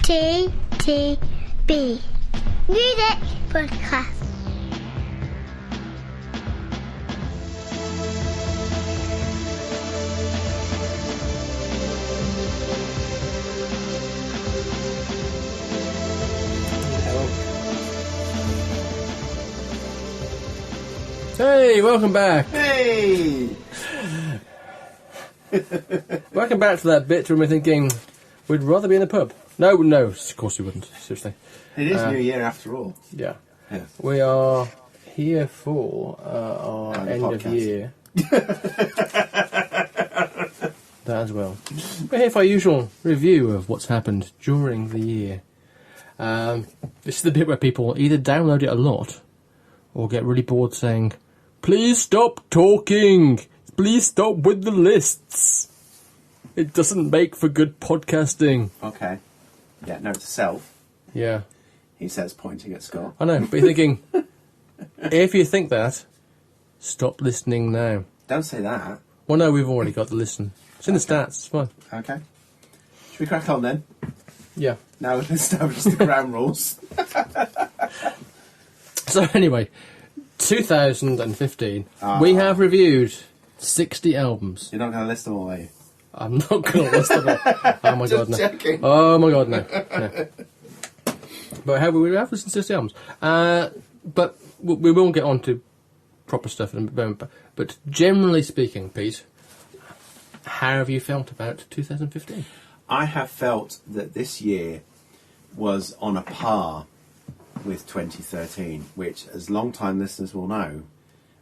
TTB Music Podcast. Hey, welcome back. Hey! Welcome back to that bit where we're thinking we'd rather be in a pub. No, of course we wouldn't. Seriously. It is New Year after all. Yeah. Yeah. We are here for our And end of podcast. year. That as well. We're here for our usual review of what's happened during the year. This is the bit where people either download it a lot or get really bored saying, "Please stop talking! Please stop with the lists! It doesn't make for good podcasting." Okay. Yeah, note to self, Yeah, he says, pointing at Scott. I know, but you're thinking, if you think that, stop listening now. Don't say that. Well, no, we've already got the listen. It's in the stats, it's fine. Okay. Should we crack on then? Yeah. Now we've established the ground rules. So anyway, 2015, we have reviewed 60 albums. You're not going to list them all, are you? I'm not going to list them all. Oh my god, no. Joking. Oh my god, no. But we have listened to 60 albums. But we will get on to proper stuff in a moment. But generally speaking, Pete, how have you felt about 2015? I have felt that this year was on a par with 2013, which, as long-time listeners will know,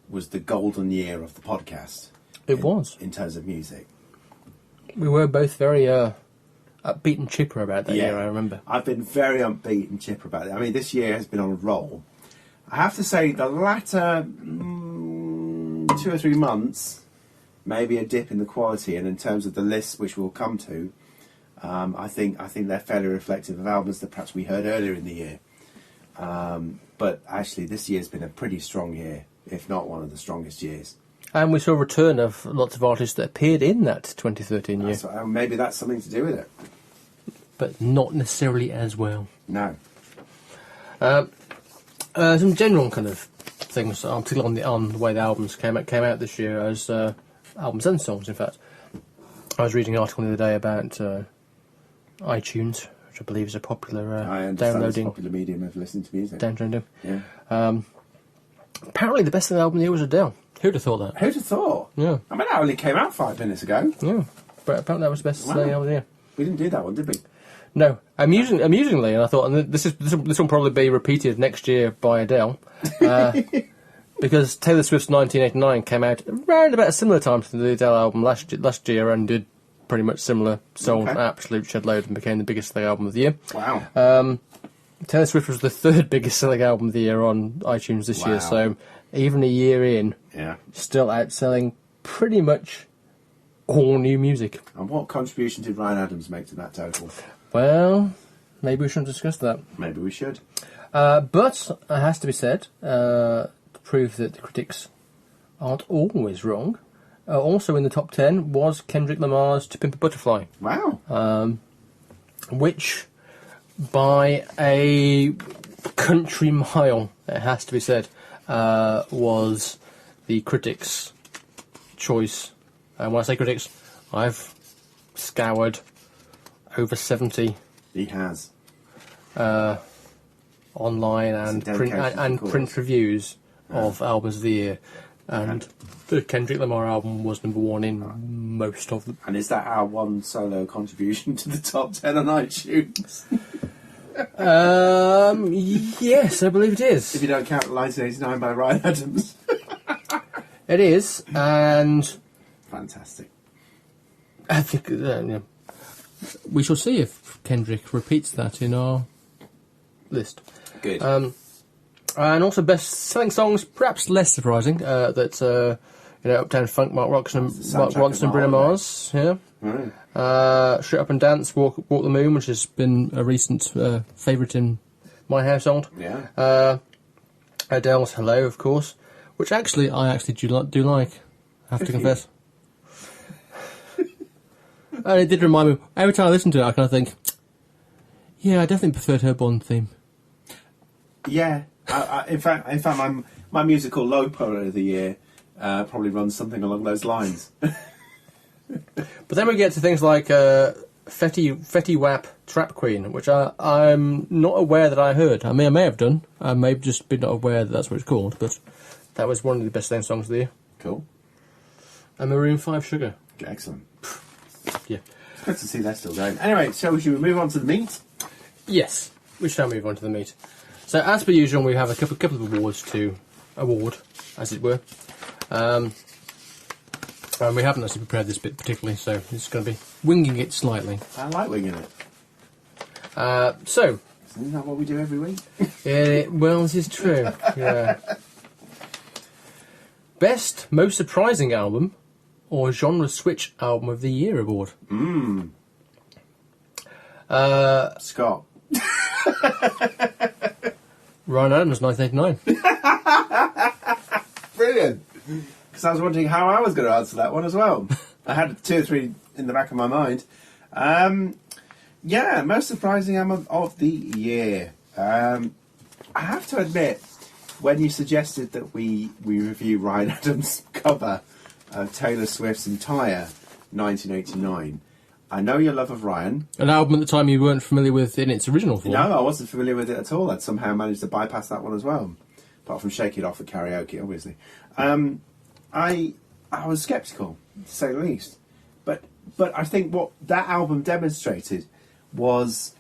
was the golden year of the podcast. It was. In terms of music. We were both very upbeat and chipper about that year, I remember. I've been very upbeat and chipper about it. I mean, this year has been on a roll. I have to say, the latter 2 or 3 months, maybe a dip in the quality, and in terms of the lists, which we'll come to, I think they're fairly reflective of albums that perhaps we heard earlier in the year. But actually, this year's been a pretty strong year, if not one of the strongest years. And we saw a return of lots of artists that appeared in that 2013 year. So, maybe that's something to do with it. But not necessarily as well. No. Some general kind of things, particularly on the way the albums came out this year as albums and songs, in fact. I was reading an article the other day about iTunes, which I believe is a popular I understand downloading. it's a popular medium of listening to music. Downloading. Yeah. Apparently the best album of the year was Adele. Who'd have thought that? Who'd have thought? Yeah. I mean, that only came out 5 minutes ago. Yeah. But apparently that was the best album of the year. We didn't do that one, did we? No, amusingly, and I thought, and this will probably be repeated next year by Adele, because Taylor Swift's 1989 came out around about a similar time to the Adele album last year, and did pretty much similar, sold an absolute shed load, and became the biggest selling album of the year. Wow. Taylor Swift was the 3rd biggest selling album of the year on iTunes this year, so even a year in, still outselling pretty much all new music. And what contribution did Ryan Adams make to that total? Well, maybe we shouldn't discuss that. Maybe we should. But it has to be said, to prove that the critics aren't always wrong, also in the top 10 was Kendrick Lamar's To Pimp a Butterfly. Wow. Which, by a country mile, it has to be said, was the critics' choice. And when I say critics, I've scoured over 70. He has. Online and print reviews of albums of the year, and the Kendrick Lamar album was number 1 in most of them. And is that our one solo contribution to the top 10 on iTunes? Yes, I believe it is. If you don't count 1989 by Ryan Adams. It is, and Fantastic. I think we shall see if Kendrick repeats that in our list. Good. And also best-selling songs, perhaps less surprising, that Uptown Funk, Mark Ronson and Bruno Mars. Yeah. Right. Shut Up and Dance, Walk the Moon, which has been a recent favourite in my household. Yeah. Adele's Hello, of course, which I do like. I have to confess. And it did remind me, every time I listen to it, I kind of think, Yeah, I definitely preferred her Bond theme. Yeah, in fact, my musical low point of the year probably runs something along those lines. But then we get to things like Fetty Wap Trap Queen, which I'm not aware that I heard. I may have done. I may have just been not aware that that's what it's called, but that was one of the best theme songs of the year. Cool. And Maroon 5 Sugar. Excellent. Yeah. It's good to see they're still going. Anyway, so we should move on to the meat? Yes, we shall move on to the meat. So, as per usual, we have a couple of awards to award, as it were. And we haven't actually prepared this bit particularly, so it's going to be winging it slightly. I like winging it. So, isn't that what we do every week? well, this is true. Yeah. Best Most Surprising Album or Genre Switch Album of the Year award. Scott. Ryan Adams, 1989. Brilliant. Because I was wondering how I was going to answer that one as well. I had 2 or 3 in the back of my mind. Yeah, most surprising album of the year. I have to admit, when you suggested that we review Ryan Adams' cover of Taylor Swift's entire 1989, I know your love of Ryan. An album at the time you weren't familiar with in its original form. No, I wasn't familiar with it at all. I'd somehow managed to bypass that one as well. Apart from Shake It Off at karaoke, obviously. I was sceptical, to say the least. But I think what that album demonstrated was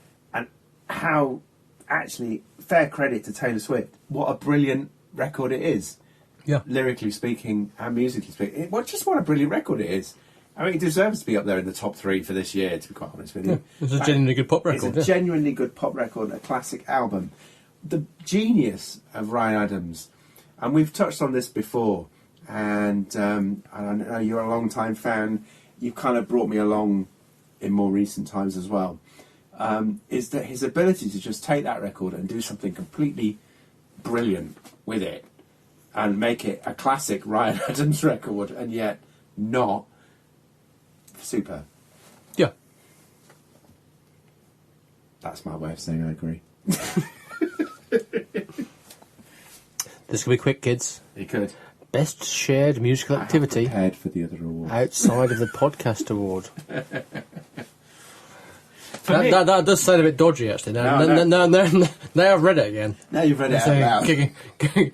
how, actually, fair credit to Taylor Swift, what a brilliant record it is. Yeah. Lyrically speaking and musically speaking. Just what a brilliant record it is. I mean, it deserves to be up there in the top 3 for this year, to be quite honest with you. Yeah, it's a genuinely good pop record. It's a genuinely good pop record, a classic album. The genius of Ryan Adams, and we've touched on this before, and I know you're a long-time fan, you've kind of brought me along in more recent times as well, is that his ability to just take that record and do something completely brilliant with it, and make it a classic Ryan Adams record, and yet not super. Yeah. That's my way of saying I agree. This could be quick, kids. You could. Best shared musical activity Prepared for the other award. outside of the podcast award. That does sound a bit dodgy, actually. Now I've read it again. Now you've read it out loud.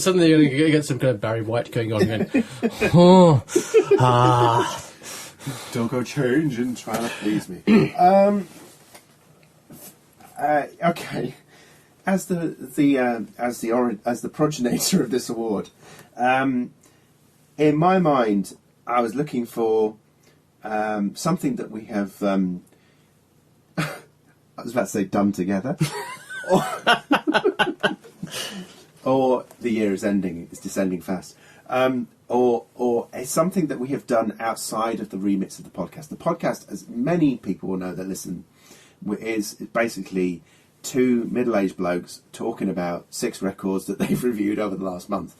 Suddenly you're going to get some kind of Barry White going on again. Oh, Don't go change and try to please me. Okay. As the progenitor of this award, in my mind, I was looking for something that we have. I was about to say done together, or the year is ending; it's descending fast. Or it's something that we have done outside of the remits of the podcast. The podcast, as many people will know that listen, is basically 2 middle-aged blokes talking about 6 records that they've reviewed over the last month.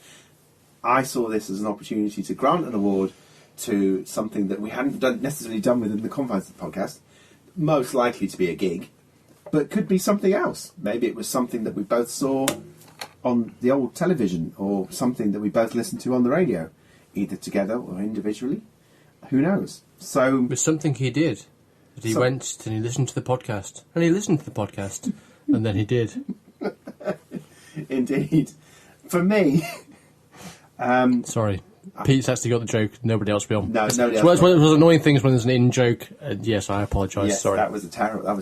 I saw this as an opportunity to grant an award to something that we hadn't necessarily done within the confines of the podcast, most likely to be a gig, but could be something else. Maybe it was something that we both saw on the old television, or something that we both listened to on the radio, either together or individually. Who knows? So it was something he did. That he went and he listened to the podcast. And he listened to the podcast. And then he did. Indeed. For me... Sorry. Pete's actually got the joke. Nobody else will. No, nobody else. One of those annoying things when there's an in-joke. Yes, I apologise. Yes, sorry. that was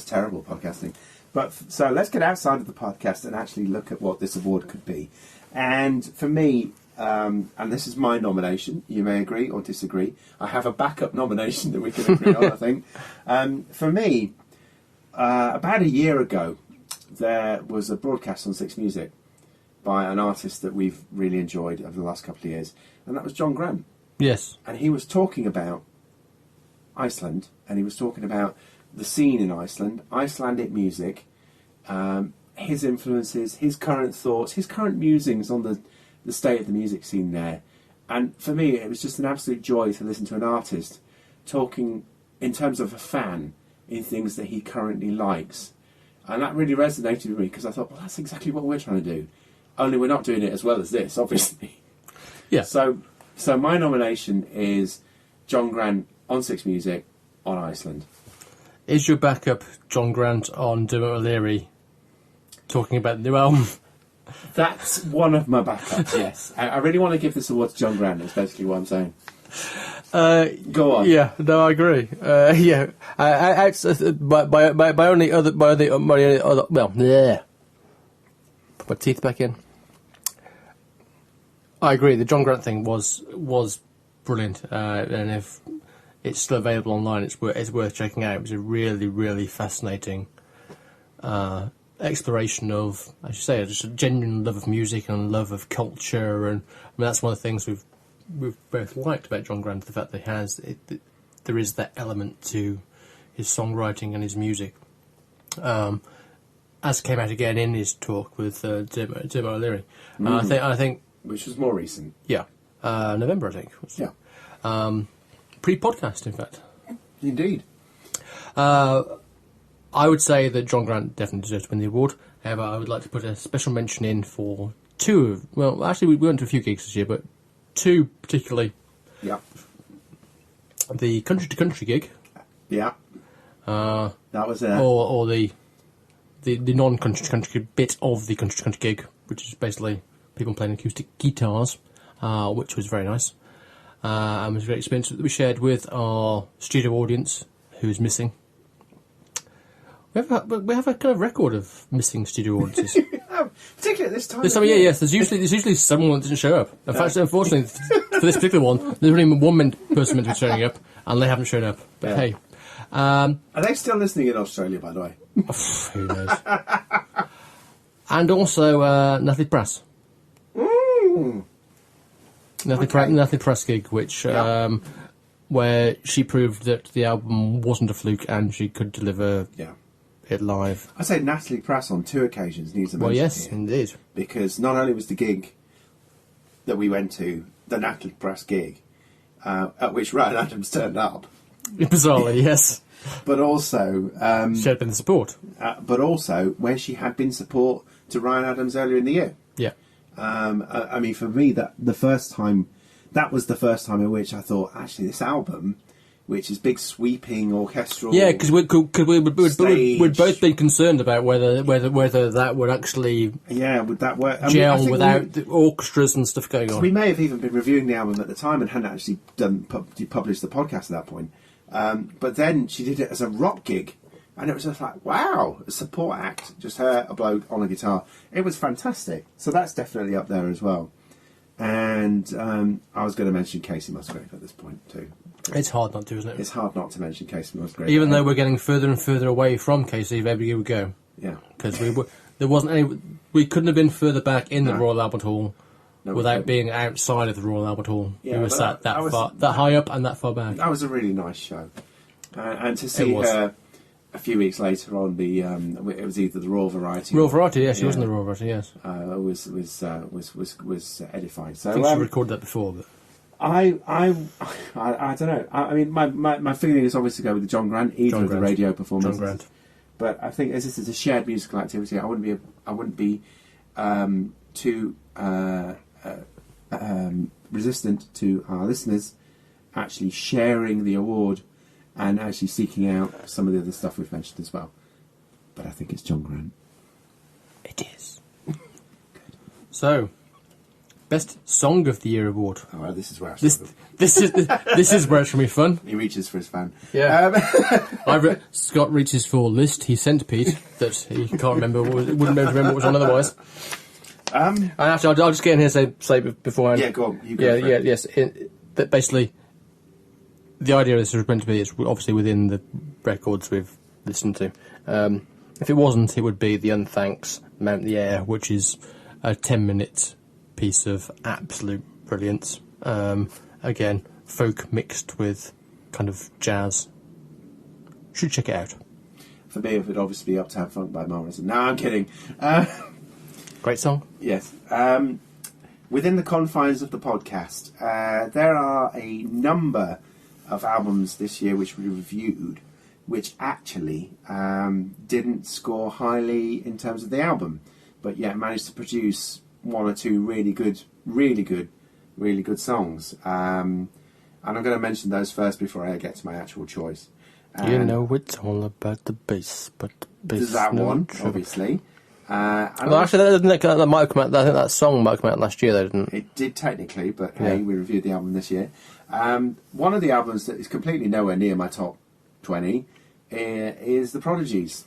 terrible podcasting. But so let's get outside of the podcast and actually look at what this award could be. And for me, and this is my nomination, you may agree or disagree. I have a backup nomination that we can agree on, I think. For me, about a year ago, there was a broadcast on Six Music by an artist that we've really enjoyed over the last couple of years, and that was John Graham. Yes. And he was talking about Iceland, and he was talking about the scene in Iceland, Icelandic music, his influences, his current thoughts, his current musings on the state of the music scene there. And for me, it was just an absolute joy to listen to an artist talking in terms of a fan, in things that he currently likes. And that really resonated with me because I thought, well, that's exactly what we're trying to do. Only we're not doing it as well as this, obviously. Yeah. So my nomination is John Grant on Six Music on Iceland. Is your backup John Grant on Dermot O'Leary talking about the new album? That's one of my backups, yes. I really want to give this award to John Grant, that's basically what I'm saying. Go on. Yeah, no, I agree. Yeah, by only other, well, yeah. Put my teeth back in. I agree. The John Grant thing was brilliant, and if it's still available online, it's worth checking out. It was a really, really fascinating exploration of, as you say, just a genuine love of music and love of culture, and I mean that's one of the things we've both liked about John Grant, the fact that there is that element to his songwriting and his music, as came out again in his talk with Dermot O'Leary. I think which was more recent. Yeah, November, I think. Yeah, pre-podcast, in fact. Indeed. I would say that John Grant definitely deserves to win the award. However, I would like to put a special mention in for actually we went to a few gigs this year, but two particularly. Yeah. The Country to Country gig. Yeah. That was it. Or the non-Country to Country bit of the Country to Country gig, which is basically people playing acoustic guitars, which was very nice. And was a great experience that we shared with our studio audience, who is missing. We have a kind of record of missing studio audiences. Particularly at this time. Yes. There's usually someone that doesn't show up. In fact, unfortunately, for this particular one, there's only one person meant to be showing up, and they haven't shown up. But hey, are they still listening in Australia? By the way, who knows? And also Natalie Prass. Natalie Prass gig, which where she proved that the album wasn't a fluke and she could deliver. Yeah. It live. I say Natalie Prass on 2 occasions needs a mention. Well, yes, here, indeed. because not only was the gig that we went to the Natalie Prass gig, at which Ryan Adams turned up, bizarrely, yes, but also she had been the support, but also where she had been support to Ryan Adams earlier in the year. Yeah. I mean, for me, that was the first time in which I thought, actually, this album, which is big, sweeping, orchestral. Yeah, because we'd both been concerned about whether that would actually would that work? gel without the orchestras and stuff going on. We may have even been reviewing the album at the time and hadn't actually published the podcast at that point. But then she did it as a rock gig, and it was just like, wow, a support act, just her, a bloke on a guitar. It was fantastic. So that's definitely up there as well. And I was going to mention Casey Musgrave at this point too. It's hard not to, isn't it? It's hard not to mention Casey Musgrave. Even though we're getting further and further away from Casey every year we go. Yeah. Because we couldn't have been further back in the Royal Albert Hall without being outside of the Royal Albert Hall. Yeah, we were sat that high up and that far back. That was a really nice show. And to see her a few weeks later on the it was either the Royal Variety. Royal Variety, yes, she was in the Royal Variety, yes. Was edifying. So I think she recorded that before, but I don't know. I mean, my feeling is obviously to go with the John Grant, either of the radio performances. John Grant. But I think as this is a shared musical activity, I wouldn't be too resistant to our listeners actually sharing the award and actually seeking out some of the other stuff we've mentioned as well. But I think it's John Grant. It is. So, Best Song of the Year award. Oh, well, this is where this is where it's going to be fun. He reaches for his fan. Yeah. Scott reaches for a list he sent Pete that he can't remember. Wouldn't be able to remember what was on otherwise. And actually, I'll just get in here and say beforehand. Yeah, go on. You go for it. Yes. That basically, the idea of this is meant to be it's obviously within the records we've listened to. If it wasn't, it would be the Unthanks Mount the Air, which is a 10-minute piece of absolute brilliance. Again, folk mixed with kind of jazz. Should check it out. For me, it would obviously be Uptown Funk by Morrison. No, I'm kidding. Great song. Yes. Within the confines of the podcast, there are a number of albums this year which we reviewed, which actually didn't score highly in terms of the album, but yet managed to produce one or two really good songs. And I'm going to mention those first before I get to my actual choice. You know it's all about the bass, but the bass. There's that no one, trouble. obviously. Well, actually, that might have come out. I think that song might have come out last year, though, didn't it? It did technically, but Yeah. hey, we reviewed the album this year. One of the albums that is completely nowhere near my top 20 is The Prodigy's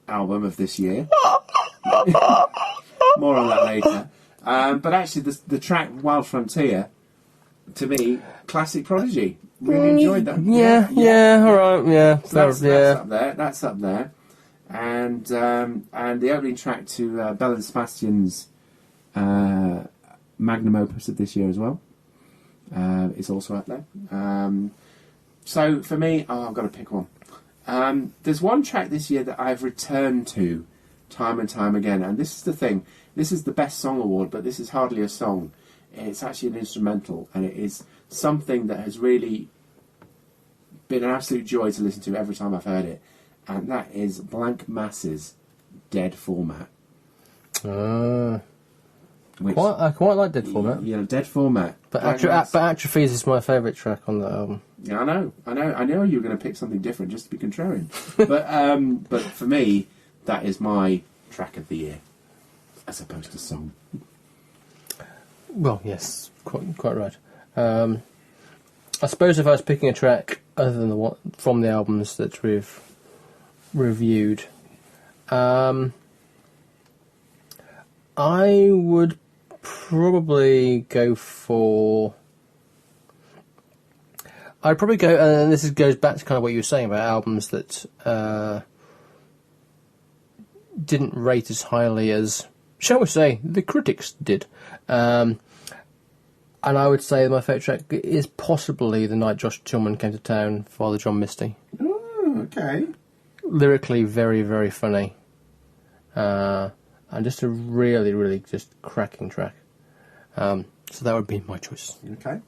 album of this year. More on that later. But actually, the track Wild Frontier, to me, classic Prodigy. Really enjoyed that. Yeah, all right, yeah. So that's up there. That's up there. And the opening track to Bell and Sebastian's magnum opus of this year as well is also up there. So for me, I've got to pick one. There's one track this year that I've returned to time and time again, and this is the thing. This is the Best Song Award, but this is hardly a song. It's actually an instrumental, and it is something that has really been an absolute joy to listen to every time I've heard it, and that is Blank Mass's Dead Format. Which, I quite like Dead Format. Yeah, Dead Format. But Blank Mass. Atrophies is my favourite track on that album. Yeah, I know you were going to pick something different just to be contrarian. but for me, that is my track of the year, as opposed to song. Well, yes, quite right. I suppose if I was picking a track other than the one from the albums that we've reviewed, I would probably go for. I'd probably go, and this goes back to kind of what you were saying about albums that didn't rate as highly as, shall we say, the critics did. And I would say my favourite track is possibly The Night Josh Tillman Came to Town, Father John Misty. Oh, okay. Lyrically very, very funny. And just a really, really just cracking track. So that would be my choice. Okay.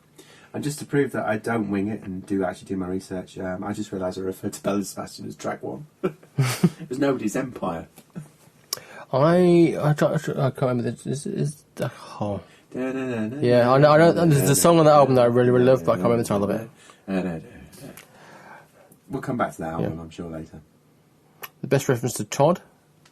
And just to prove that I don't wing it and do actually do my research, I just realised I referred to Bell and Sebastian as track one. It was Nobody's Empire. I can't remember this. Yeah, I know. There's a song on that album that I really, really love, but I can't remember the title of it. We'll come back to that album, I'm sure, later. The best reference to Todd,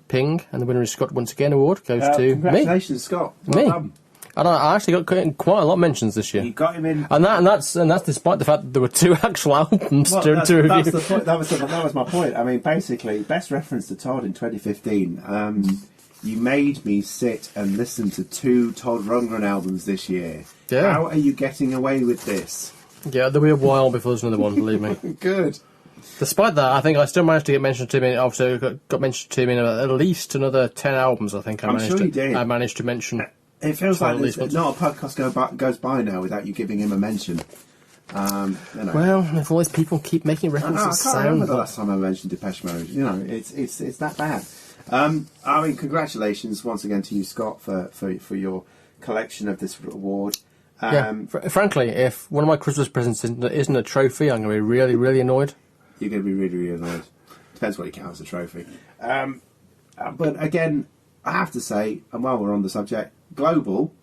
Ping, and the winner is Scott Once Again award goes to me. Congratulations, Scott. Well done. And I actually got quite a lot of mentions this year. You got him in, and that's despite the fact that there were two actual albums to review. That's the point. That was my point. I mean, basically, best reference to Todd in 2015. You made me sit and listen to 2 Todd Rundgren albums this year. Yeah. How are you getting away with this? Yeah, there'll be a while before there's another one, believe me. Good. Despite that, I think I still managed to get mentioned to me. Obviously, got mentioned to me in at least another 10 albums. I think I managed to mention. It feels like there's not a podcast goes by now without you giving him a mention. Well, if all these people keep making references, I can't remember the last time I mentioned Depeche Mode. You know, it's that bad. I mean, congratulations once again to you, Scott, for your collection of this award. Frankly, if one of my Christmas presents isn't a trophy, I'm going to be really, really annoyed. You're going to be really, really annoyed. Depends what you count as a trophy. But again, I have to say, and while we're on the subject, Global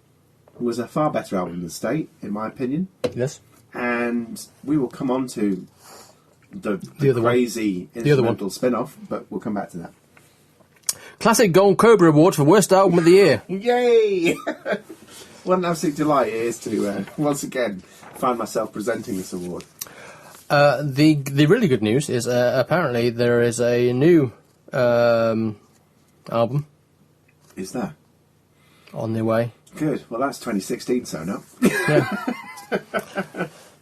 was a far better album than State, in my opinion. Yes. And we will come on to the other crazy instrumental spin-off, but we'll come back to that. Classic Gold Cobra Award for Worst Album of the Year. Yay! What an absolute delight it is to once again find myself presenting this award. The really good news is apparently there is a new album. Is there? On the way. Good. Well, that's 2016, so no. Yeah.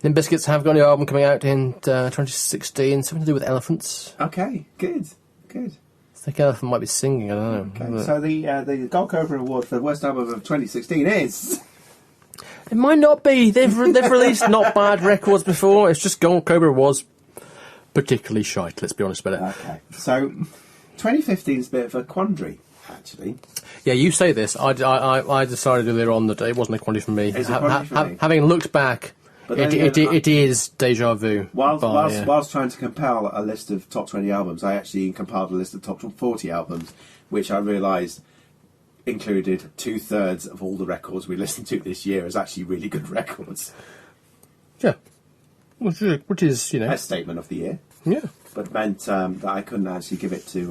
Limp Bizkit have got a new album coming out in 2016, something to do with elephants. Okay, good. I think elephant might be singing, I don't know. Okay. So the Gold Cobra Award for the worst album of 2016 is... It might not be. They've released not bad records before. It's just Gold Cobra was particularly shite, let's be honest about it. Okay. So 2015 is a bit of a quandary, actually. Yeah, you say this. I decided earlier on that it wasn't a quandary for me. It's a quandary for me. Having looked back But then It is deja vu. Whilst trying to compile a list of top 20 albums, I actually compiled a list of top 40 albums, which I realised included 2/3 of all the records we listened to this year as actually really good records. Yeah. Which is, you know... Best statement of the year. Yeah. But meant that I couldn't actually give it to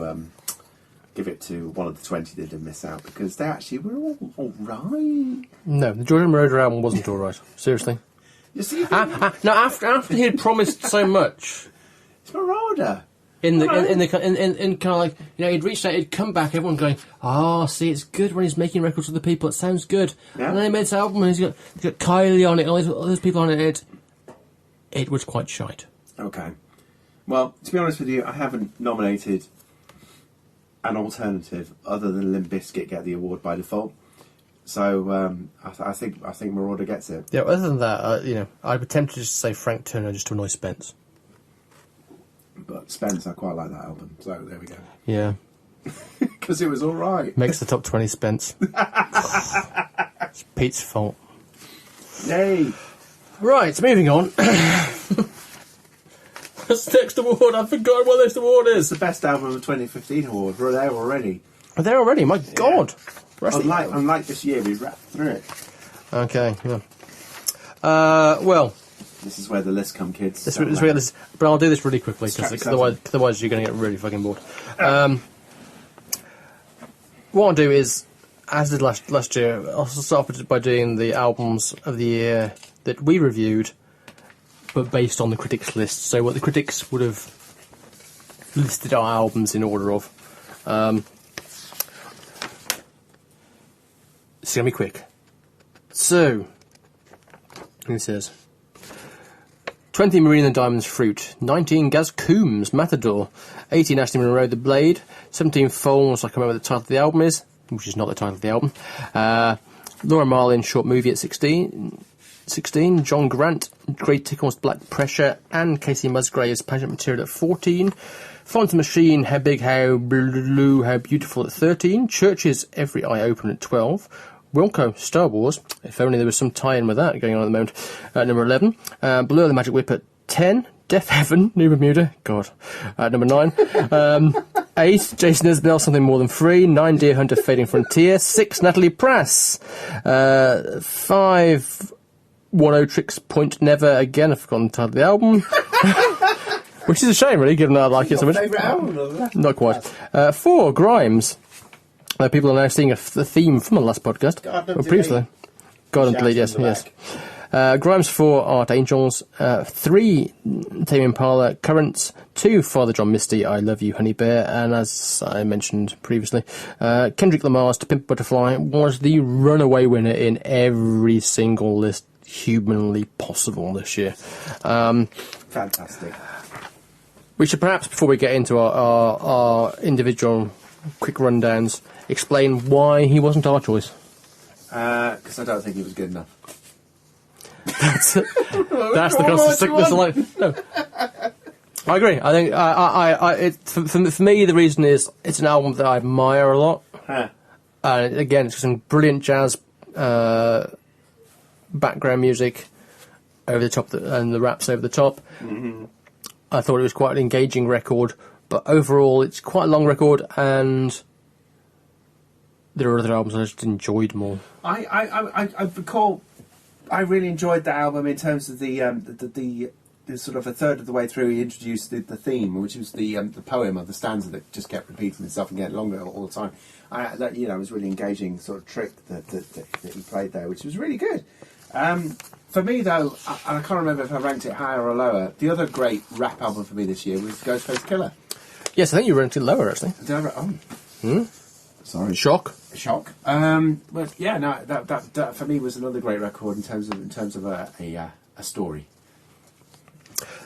one of the 20 that did miss out, because they actually were all right. No, the Jordan Moroder album wasn't all right. Seriously. You see, No, after he had promised so much... it's Moroder. In kind of like, you know, he'd reached out, he'd come back, everyone going, see, it's good when he's making records with the people, it sounds good. Yeah. And then he made this album and he's got Kylie on it, and all those people on it. It was quite shite. Okay. Well, to be honest with you, I haven't nominated an alternative other than Limp Bizkit get the award by default. So I think Moroder gets it. Yeah, other than that, you know, I'd be tempted to just say Frank Turner just to annoy Spence. But Spence, I quite like that album, so there we go. Yeah. Because it was all right. Makes the top 20, Spence. It's Pete's fault. Yay! Right, moving on. What's the next award? I've forgotten what this award It's is. the best album of 2015 award. We're there already. Are there already? My God. Unlike this year, we wrapped through it. Okay, yeah. Well... This is where the list come, kids. But I'll do this really quickly, because otherwise you're going to get really fucking bored. What I'll do is, as I did last year, I'll start off by doing the albums of the year that we reviewed, but based on the critics' list. So what the critics would have listed our albums in order of. It's going to be quick. So, it says... 20 Marine and Diamonds Fruit, 19 Gaz Coombs Matador, 18 Ashley Monroe The Blade, 17 Foals, I can't remember what the title of the album is, which is not the title of the album, Laura Marlin Short Movie at 16, John Grant Great Tickles Black Pressure, and Casey Musgrave's Pageant Material at 14, Font Machine How Big How Blue How Beautiful at 13, Church's Every Eye Open at 12, Wilco, Star Wars, if only there was some tie-in with that going on at the moment, at number 11. Blur the Magic Whip at 10. Deaf Heaven, New Bermuda, God, at number 9. 8, Jason Isbell, Something More Than Free. 9, Deer Hunter, Fading Frontier. 6, Natalie Prass. 5, 10 Tricks Point Never. Again, I've forgotten the title of the album. Which is a shame, really, given that I like it so much. Favourite album? Not quite. 4, Grimes. People are now seeing the theme from the last podcast. Previously. God and Delete, yes. Grimes 4, Art Angels. 3, Tame Impala, Currents. 2, Father John Misty, I Love You, Honey Bear. And as I mentioned previously, Kendrick Lamar's To Pimp a Butterfly was the runaway winner in every single list humanly possible this year. Fantastic. We should perhaps, before we get into our individual quick rundowns, explain why he wasn't our choice. Because I don't think he was good enough. That's the constant like. No, I agree. I think for me the reason is it's an album that I admire a lot. Huh. Again, it's some brilliant jazz background music over the top, and the raps over the top. Mm-hmm. I thought it was quite an engaging record, but overall it's quite a long record, and there are other albums I just enjoyed more. I recall I really enjoyed the album in terms of the sort of a third of the way through he introduced the theme, which was the poem or the stanza that just kept repeating itself and getting longer all the time. That was really engaging sort of trick that he played there, which was really good. For me though, and I can't remember if I ranked it higher or lower, the other great rap album for me this year was Ghostface Killer. Yes, I think you ranked it lower actually. Sorry. Shock. But yeah, no, that for me was another great record in terms of a story.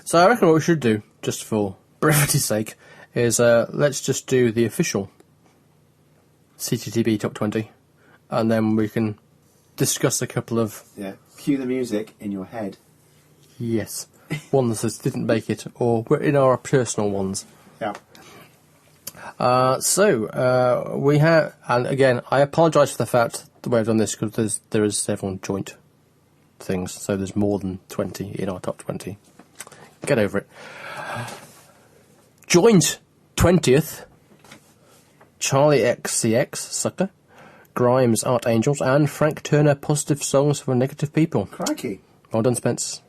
So I reckon what we should do, just for brevity's sake, is let's just do the official CTTB Top 20, and then we can discuss a couple of... Yeah, cue the music in your head. Yes. Ones that didn't make it, or were in our personal ones. Yeah. So we have... And again, I apologise for the fact the way I've done this, because there is several joint things, so there's more than 20 in our top 20. Get over it. Joint 20th, Charlie XCX, Sucker, Grimes, Art Angels, and Frank Turner, Positive Songs for Negative People. Crikey. Well done, Spence.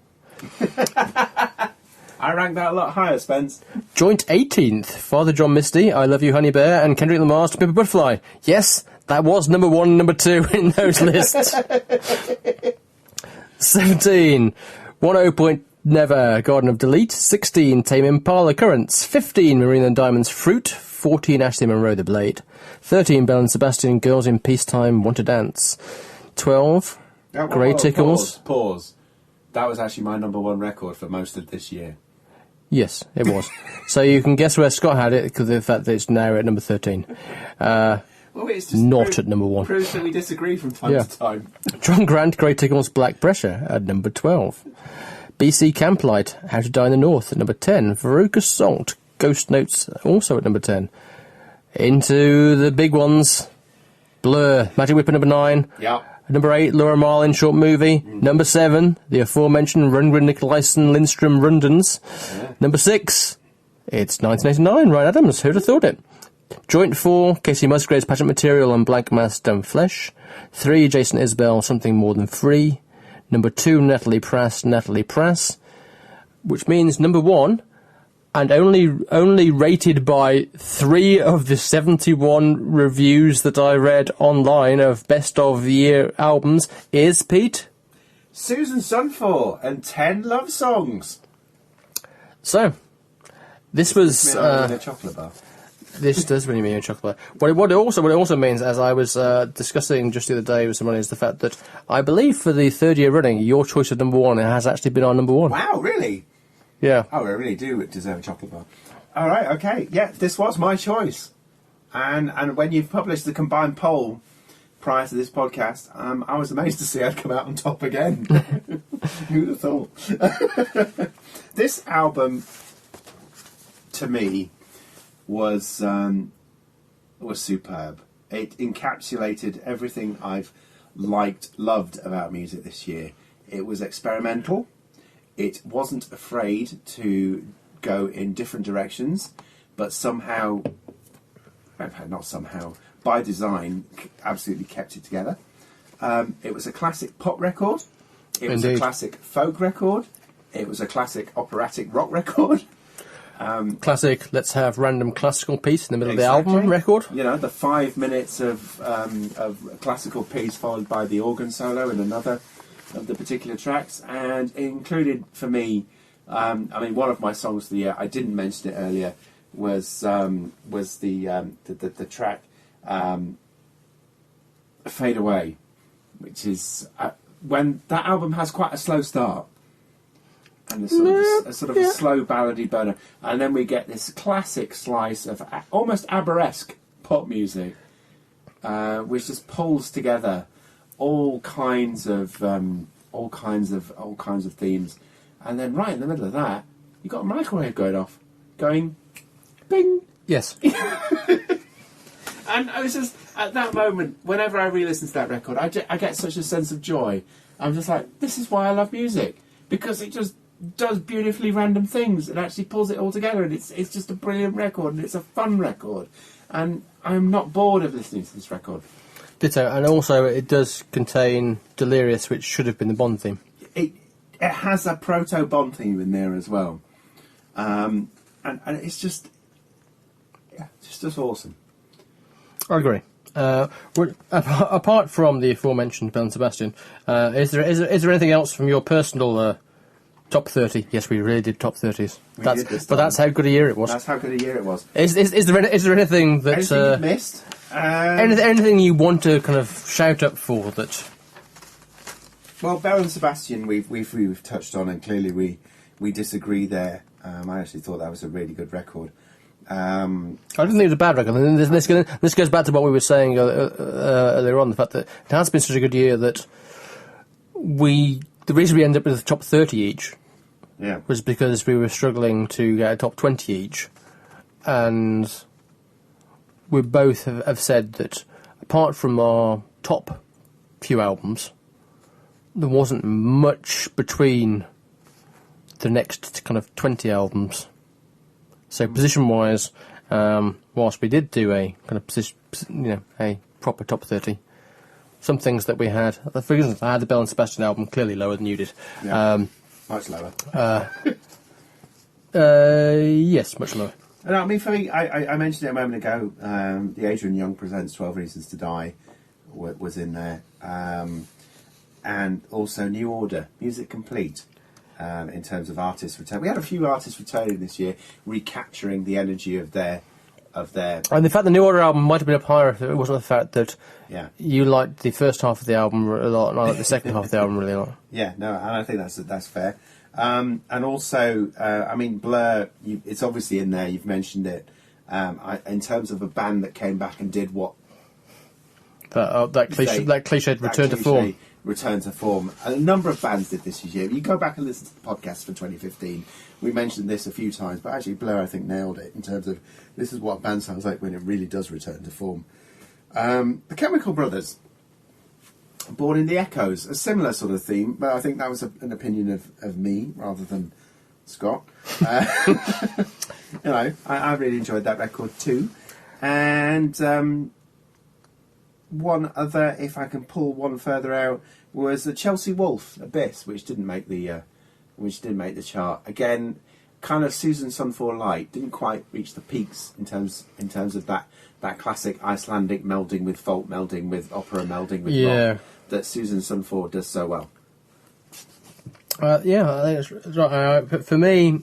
I ranked that a lot higher, Spence. Joint 18th, Father John Misty, I Love You Honey Bear, and Kendrick Lamar's To Pimp a Butterfly. Yes, that was number 1 and number 2 in those lists. 17, 10 Point Never, Garden of Delete. 16, Tame Impala, Currents. 15, Marina and Diamonds, Fruit. 14, Ashley Monroe, The Blade. 13, Belle and Sebastian, Girls in Peacetime, Want to Dance. 12, Grey Tickles. Pause. That was actually my number 1 record for most of this year. Yes, it was. So you can guess where Scott had it, because of the fact that it's now at number 13. Well, it's just Not at number 1. proves that we disagree from time Yeah. to time. John Grant, Grey Tickles, Black Pressure at number 12. BC Camplight, How to Die in the North at number 10. Veruca Salt, Ghost Notes, also at number 10. Into the big ones. Blur, Magic Whip at number 9. Yeah. Number 8, Laura Marlin, Short Movie. Number 7, the aforementioned Rundgren, Nicolaisen, Lindstrom, Rundens. Yeah. Number 6, it's 1989, Ryan Adams, who'd have thought it? Joint 4, Casey Musgraves, Pageant Material, and Blank Mass, Dumb Flesh. 3, Jason Isbell, Something More Than Free. Number 2, Natalie Prass. Which means number 1, and only rated by 3 of the 71 reviews that I read online of best of the year albums, is, Pete? Susan Sunfall and 10 Love Songs. So, this was... a chocolate bar. This does really mean a chocolate bar. What it also means, as I was discussing just the other day with someone, is the fact that I believe for the 3rd year running, your choice of number 1 has actually been our number 1. Wow, really? Yeah. Oh, I really do deserve a chocolate bar. All right, okay. Yeah, this was my choice. And when you published the combined poll prior to this podcast, I was amazed to see I'd come out on top again. Who'd have thought? This album, to me, was superb. It encapsulated everything I've loved about music this year. It was experimental. It wasn't afraid to go in different directions, but somehow, not somehow, by design, absolutely kept it together. It was a classic pop record. It was a classic folk record. It was a classic operatic rock record. Classic, let's have random classical piece in the middle of the album record. You know, the 5 minutes of classical piece followed by the organ solo in another of the particular tracks, and it included for me, one of my songs of the year, I didn't mention it earlier, was the track Fade Away, which is when that album has quite a slow start and a sort of a slow ballady burner, and then we get this classic slice of almost ABBA-esque pop music, which just pulls together all kinds of themes, and then right in the middle of that, you got a microwave going off, going, bing. Yes. And I was just at that moment, whenever I re-listen to that record, I get such a sense of joy. I'm just like, this is why I love music, because it just does beautifully random things and actually pulls it all together, and it's just a brilliant record, and it's a fun record, and I'm not bored of listening to this record. Ditto, and also it does contain Delirious, which should have been the Bond theme. It has a proto-Bond theme in there as well, and it's just awesome. I agree. Apart from the aforementioned Belle and Sebastian, is there anything else from your personal top 30? Yes, we really did top 30s. But that's how good a year it was. That's how good a year it was. Is there anything that anything you missed? anything you want to kind of shout up for that? Well, Belle and Sebastian, we've touched on, and clearly we disagree there. I actually thought that was a really good record. I didn't think it was a bad record. And this goes back to what we were saying earlier on, the fact that it has been such a good year that the reason we ended up with the top 30 each was because we were struggling to get a top 20 each. And we both have said that apart from our top few albums, there wasn't much between the next kind of 20 albums. So position-wise, whilst we did do a kind of position, a proper top 30, some things that we had, for instance, I had the Belle and Sebastian album clearly lower than you did. Yeah. Much lower. Yes, much lower. And I mean, for me, I mentioned it a moment ago. The Adrian Young Presents 12 Reasons to Die was in there, and also New Order, Music Complete. In terms of artists return, we had a few artists returning this year, recapturing the energy of their. And the fact the New Order album might have been up higher if it wasn't the fact that you liked the first half of the album a lot, and I liked the second half of the album really a lot. Yeah, no, and I think that's fair. And also, I mean, Blur, it's obviously in there. You've mentioned it. In terms of a band that came back and did what that cliched return to form. Return to form. A number of bands did this year. You go back and listen to the podcast for 2015. We mentioned this a few times, but actually Blur, I think, nailed it in terms of this is what a band sounds like when it really does return to form. The Chemical Brothers, Born in the Echoes, a similar sort of theme, but I think that was an opinion of me rather than Scott. I really enjoyed that record too. And one other, if I can pull one further out, was the Chelsea Wolf, Abyss, which didn't make the chart. Again, kind of Susan Sunfor light, didn't quite reach the peaks in terms of that classic Icelandic melding with folk, melding with opera, melding with rock that Susan Sunfor does so well. I think it's right. But for me,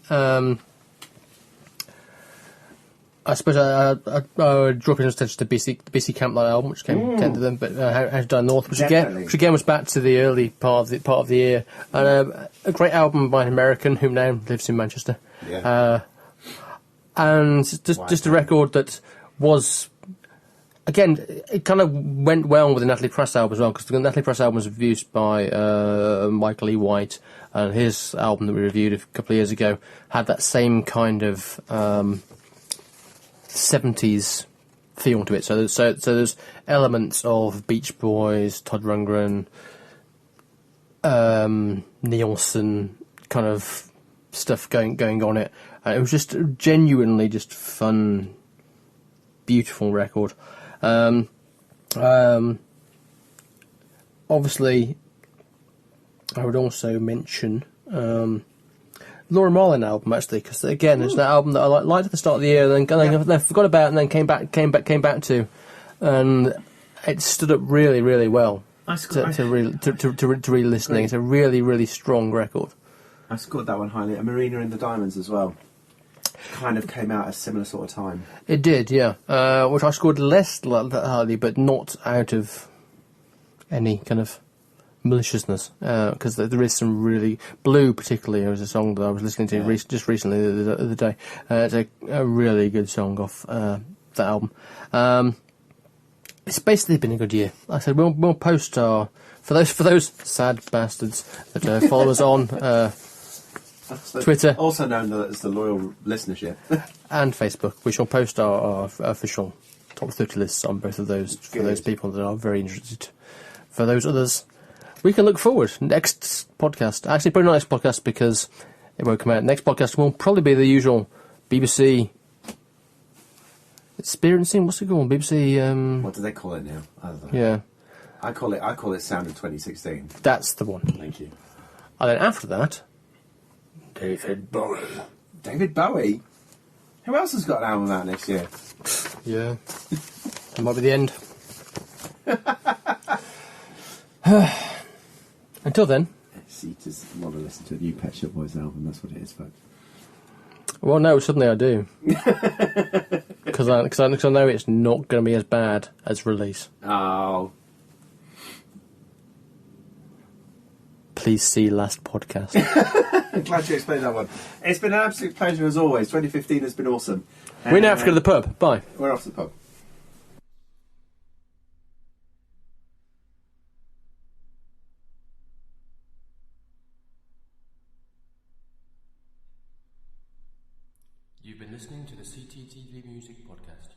I suppose I would draw people's attention to the BC Camplight album, which came 10th of them, but How to Die North, which again was back to the early part of the year, and a great album by an American who now lives in Manchester, and just a record that was, again, it kind of went well with the Natalie Press album as well, because the Natalie Press album was reviewed by Michael E. White, and his album that we reviewed a couple of years ago had that same kind of 70s feel to it. So there's elements of Beach Boys, Todd Rundgren, Nielsen kind of stuff going on it. It was just genuinely just fun, beautiful record. Obviously, I would also mention Laura Marlin album, actually, because again, it's that album that I liked at the start of the year, then forgot about, and then came back to, and it stood up really, really well to re-listening. It's a really, really strong record. I scored that one highly. And Marina and the Diamonds as well. Kind of came out at a similar sort of time. It did, yeah. Which I scored less highly, but not out of any kind of maliciousness, because there is some really... Blue, particularly, was a song that I was listening to just recently the other day. It's a really good song off that album. It's basically been a good year. Like I said, we'll post our... For those sad bastards that follow us on Twitter... Also known as the loyal listenership. And Facebook. We shall post our official top 30 lists on both of those for those people that are very interested. For those others... We can look forward. Next podcast. Actually, probably not next podcast because it won't come out. Next podcast will probably be the usual BBC experiencing. What's it called? BBC. What do they call it now? I don't know. Yeah. I call it Sound of 2016. That's the one. Thank you. And then after that, David Bowie. David Bowie. Who else has got an album out next year? Yeah. That might be the end. Until then. See, just want to listen to a new Pet Shop Boys album. That's what it is, folks. Well, no, suddenly I do. Because I know it's not going to be as bad as release. Oh. Please see last podcast. Glad you explained that one. It's been an absolute pleasure as always. 2015 has been awesome. We now have to go to the pub. Bye. We're off to the pub. You've been listening to the CTTV Music Podcast.